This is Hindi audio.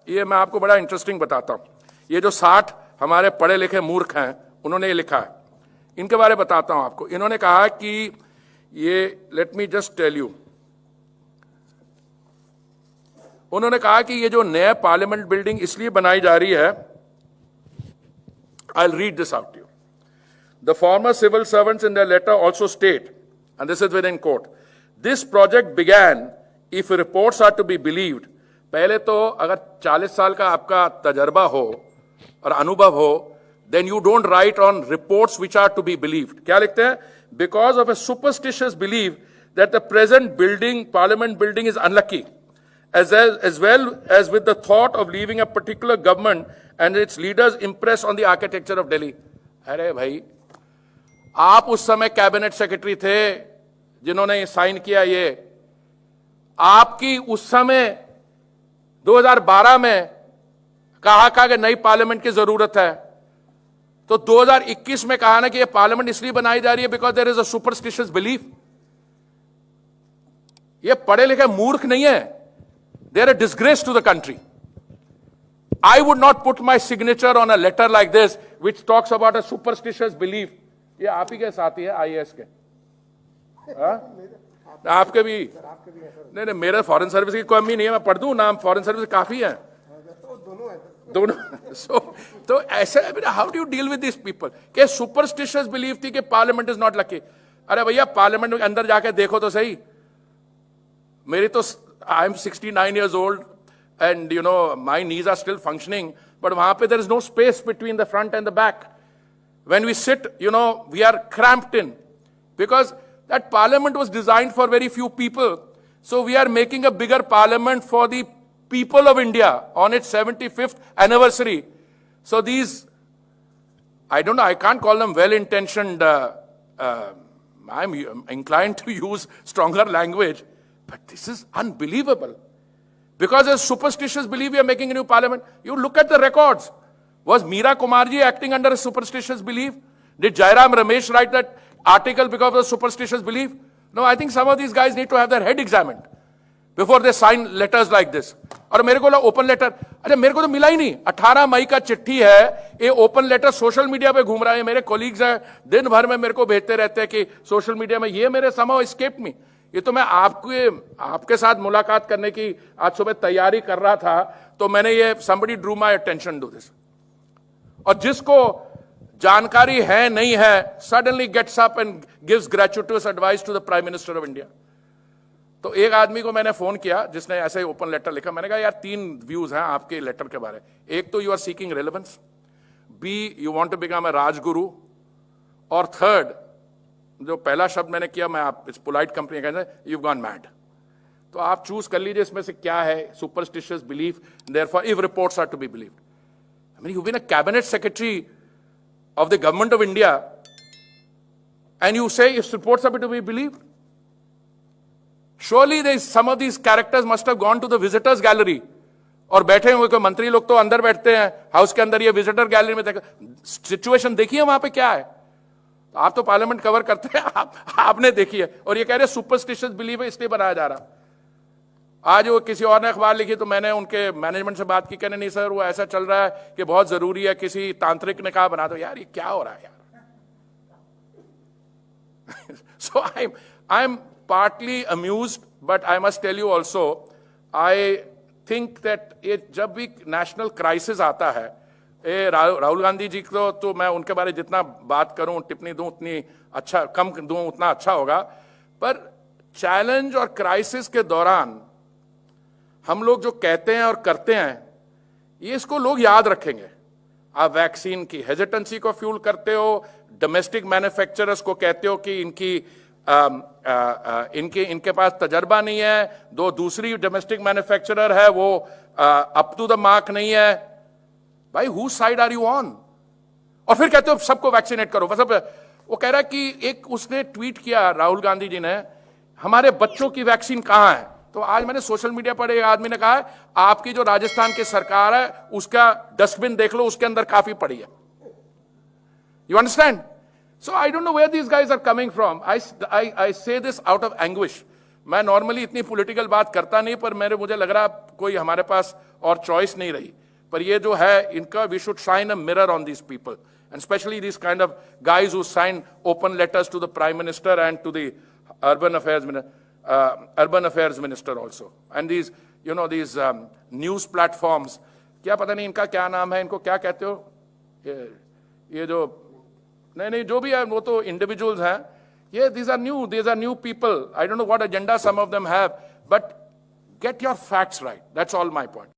ये मैं आपको बड़ा इंटरेस्टिंग बताता हूं। ये जो 60 हमारे पढ़े लिखे मूर्ख हैं, उन्होंने ये लिखा है, इनके बारे में बताता हूं आपको। इन्होंने कहा कि ये, let me just tell you, उन्होंने कहा कि ये जो नया पार्लियामेंट बिल्डिंग इसलिए बनाई जा रही है, I will read this out to you. The former civil servants in the letter also state, and this is within quote, this project began, if reports are to be believed, पहले तो अगर 40 साल का आपका तजर्बा हो और अनुभव हो, then you don't write on reports which are to be believed. क्या लिखते हैं? Because of a superstitious belief that the present building, parliament building, is unlucky, as well as with the thought of leaving a particular government and its leaders impressed on the architecture of Delhi. अरे भाई, आप उस समय कैबिनेट सेक्रेटरी थे जिन्होंने साइन किया। ये आपकी उस समय 2012 में कहा कि नई पार्लियामेंट की जरूरत है, तो 2021 में कहा ना कि ये पार्लियामेंट इसलिए बनाई जा रही है because there is a superstitious belief. ये पढ़े लिखे मूर्ख नहीं है, they are a disgrace to the country. I would not put my signature on a letter like this which talks about a superstitious belief. ये आप ही के साथी है आईएएस के, आपके भी नहीं, मेरे फॉरेन सर्विस की कमी नहीं है, मैं पढ़ दूं नाम, फॉरेन सर्विस काफी है दोनों। तो ऐसे how do you deal with this people के सुपरस्टिशियस बिलीफ थी कि पार्लियामेंट इज नॉट लकी। अरे भैया, पार्लियामेंट के अंदर जाके देखो तो सही। मेरी तो, I am 69 years old and you know my knees are still functioning, but वहां पे there is no space between the front and the back. When we sit, you know, we are cramped in because that parliament was designed for very few people. So we are making a bigger parliament for the people of India on its 75th anniversary. So these, I don't know, I can't call them well-intentioned, I'm inclined to use stronger language, but this is unbelievable. Because a superstitious belief we are making a new parliament. You look at the records. Was Meera Kumarji acting under a superstitious belief? Did Jairam Ramesh write that article because of a superstitious belief? No, I think some of these guys need to have their head examined before they sign letters like this. और मेरे को ओपन लेटर, अरे मेरे को तो मिला ही नहीं। 18 मई का चिट्ठी है, ये ओपन लेटर सोशल मीडिया पे घूम रहा है। मेरे कोलीग्स हैं, दिन भर में मेरे को भेजते रहते हैं कि सोशल मीडिया में ये मेरे somehow escaped me। ये तो मैं आपके साथ मुलाकात करने की आज सुबह तैयारी कर रहा था, तो मैंने ये somebody drew my attention to this। और जिसको जानकारी है नहीं है, suddenly gets up and gives gratuitous advice to the Prime Minister of India। तो एक आदमी को मैंने फोन किया जिसने ऐसे ही ओपन लेटर लिखा। मैंने कहा यार 3 व्यूज हैं आपके लेटर के बारे। एक तो you are seeking relevance, B you want to become a Rajguru, और थर्ड, जो पहला शब्द मैंने किया, मैं आप इस पोलाइट कंपनी कहते हैं, यू गॉन मैड। तो आप चूज कर लीजिए इसमें से क्या है superstitious belief, therefore if reports are to be believed. I mean, you been a cabinet secretary of the government of India and you say if reports are to be believed, surely there is some of these characters must have gone to the visitors gallery और बैठे हुए कोई मंत्री लोग तो अंदर बैठते हैं हाउस के अंदर, ये विजिटर गैलरी में देखा सिचुएशन देखिए वहां पे क्या है। तो आप तो पार्लियामेंट कवर करते हैं, आपने देखी है और ये कह रहे सुपरस्टिशियस बिलीव है इसलिए बनाया जा रहा। आज वो किसी और ने अखबार लिखी तो मैंने उनके मैनेजमेंट से बात की, कहने नहीं सर वो ऐसा चल रहा है कि बहुत जरूरी है, किसी तांत्रिक ने कहा बना दो। यार ये क्या हो रहा है यार। So I am partly amused, but I must tell you also, I think that ये जब भी नेशनल क्राइसिस आता है, ये राहुल गांधी जी को तो मैं उनके बारे में जितना बात करूं, टिप्पणी दूं, उतनी अच्छा, कम दूं उतना अच्छा होगा। पर चैलेंज और क्राइसिस के दौरान हम लोग जो कहते हैं और करते हैं, ये इसको लोग याद रखेंगे। आप वैक्सीन की हेजिटेंसी को फ्यूल करते हो, डोमेस्टिक मैन्युफैक्चरर्स को कहते हो कि इनके पास तजर्बा नहीं है, दूसरी डोमेस्टिक मैन्युफैक्चरर है वो अप टू द मार्क नहीं है। भाई who side are you on? और फिर कहते हो सबको वैक्सीनेट करो। मतलब वो कह रहा है कि एक उसने ट्वीट किया राहुल गांधी जी ने, हमारे बच्चों की वैक्सीन कहां है? तो आज मैंने सोशल मीडिया पर एक आदमी ने कहा है आपकी जो राजस्थान की सरकार है उसका डस्टबिन देख लो, उसके अंदर काफी पड़ी है। You understand? So I don't know where these guys are coming from. I say this out of anguish. मैं नॉर्मली इतनी पॉलिटिकल बात करता नहीं, पर मुझे लग रहा कोई हमारे पास और चॉइस नहीं रही, पर ये जो है इनका, we should shine a mirror on these people, and especially these kind of guys who sign open letters to the Prime Minister and to the Urban Affairs Minister also. And these, you know, these news platforms, क्या पता नहीं इनका क्या नाम है, इनको क्या कहते हो, ये जो नहीं जो भी है वो तो individuals हैं, ये these are new people. I don't know what agenda some of them have, but get your facts right. That's all my point.